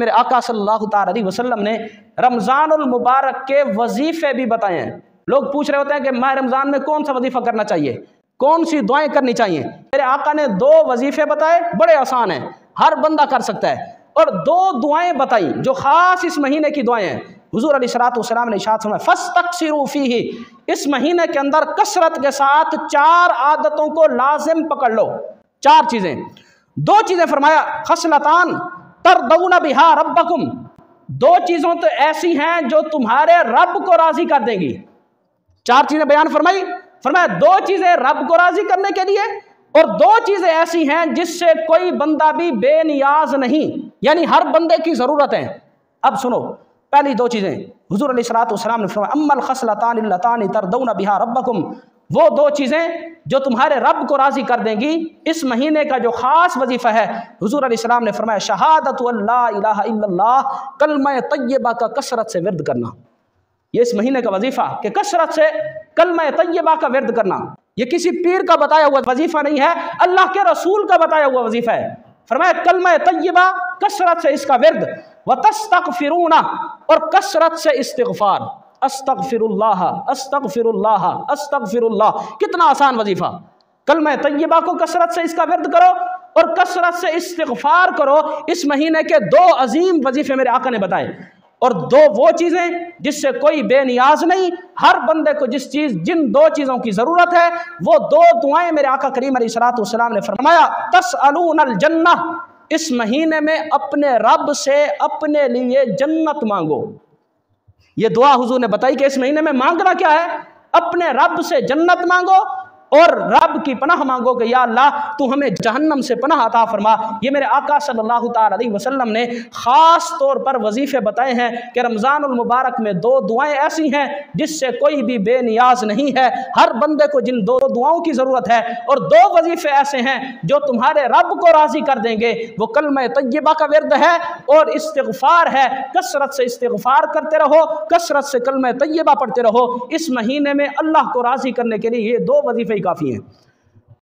میرے آقا صلی اللہ تعالی علیہ وسلم نے رمضان المبارک کے وظیفے بھی بتائے ہیں۔ لوگ پوچھ رہے ہوتے ہیں کہ ماہ رمضان میں کون سا وظیفہ کرنا چاہیے، کون سی دعائیں کرنی چاہیے۔ میرے آقا نے 2 وظیفے بتائے، بڑے آسان ہیں، ہر بندہ کر سکتا ہے، اور 2 دعائیں بتائی جو خاص اس مہینے کی دعائیں ہیں۔ حضور علیہ الصلوۃ نے ارشاد فرمایا فاستکثروا فیہ، اس مہینے کے اندر کثرت کے ساتھ 4 عادتوں کو لازم پکڑ لو، 4 چیزیں۔ 2 چیزیں فرمایا خصلتان ترضون بہا ربکم، 2 چیزوں تو ایسی ہیں جو تمہارے رب کو راضی کر دیں گی۔ 4 چیزیں بیان فرمائی، فرمایا 2 چیزیں رب کو راضی کرنے کے لیے، اور 2 چیزیں ایسی ہیں جس سے کوئی بندہ بھی بے نیاز نہیں، یعنی ہر بندے کی ضرورت ہے۔ اب سنو، پہلی 2 چیزیں حضور علیہ الصلوۃ نے فرمایا اما الخصلتان اللتان ترضون بہا ربکم، وہ 2 چیزیں جو تمہارے رب کو راضی کر دیں گی۔ اس مہینے کا جو خاص وظیفہ ہے، حضور علیہ السلام نے فرمایا شہادت اللہ الہ الا اللہ، کلمہ طیبہ کا کثرت سے ورد کرنا۔ یہ اس مہینے کا وظیفہ کہ کثرت سے کلمہ طیبہ کا ورد کرنا، یہ کسی پیر کا بتایا ہوا وظیفہ نہیں ہے، اللہ کے رسول کا بتایا ہوا وظیفہ ہے۔ فرمایا کلمہ طیبہ، کثرت سے اس کا ورد، وتستغفرون، اور کثرت سے استغفار، استغفر اللہ استغفر اللہ استغفر اللہ۔ کتنا آسان وظیفہ، کلمہ طیبہ کو کثرت سے اس کا ورد کرو اور کثرت سے استغفار کرو۔ اس مہینے کے 2 عظیم وظیفے میرے آقا نے بتائے، اور 2 وہ چیزیں جس سے کوئی بے نیاز نہیں، ہر بندے کو جن 2 چیزوں کی ضرورت ہے، وہ 2 دعائیں میرے آقا کریم علیہ الصلوۃ نے فرمایا تسألون الجنہ، اس مہینے میں اپنے رب سے اپنے لیے جنت مانگو۔ یہ دعا حضور نے بتائی کہ اس مہینے میں مانگنا کیا ہے، اپنے رب سے جنت مانگو اور رب کی پناہ مانگو کہ یا اللہ تو ہمیں جہنم سے پناہ عطا فرما۔ یہ میرے آقا صلی اللہ تعالی علیہ وسلم نے خاص طور پر وظیفے بتائے ہیں کہ رمضان المبارک میں 2 دعائیں ایسی ہیں جس سے کوئی بھی بے نیاز نہیں ہے، ہر بندے کو جن 2 دعاؤں کی ضرورت ہے، اور 2 وظیفے ایسے ہیں جو تمہارے رب کو راضی کر دیں گے۔ وہ کلمہ طیبہ کا ورد ہے اور استغفار ہے، کثرت سے استغفار کرتے رہو، کثرت سے کلمہ طیبہ پڑھتے رہو۔ اس مہینے میں اللہ کو راضی کرنے کے لیے یہ 2 وظیفے کافی ہیں۔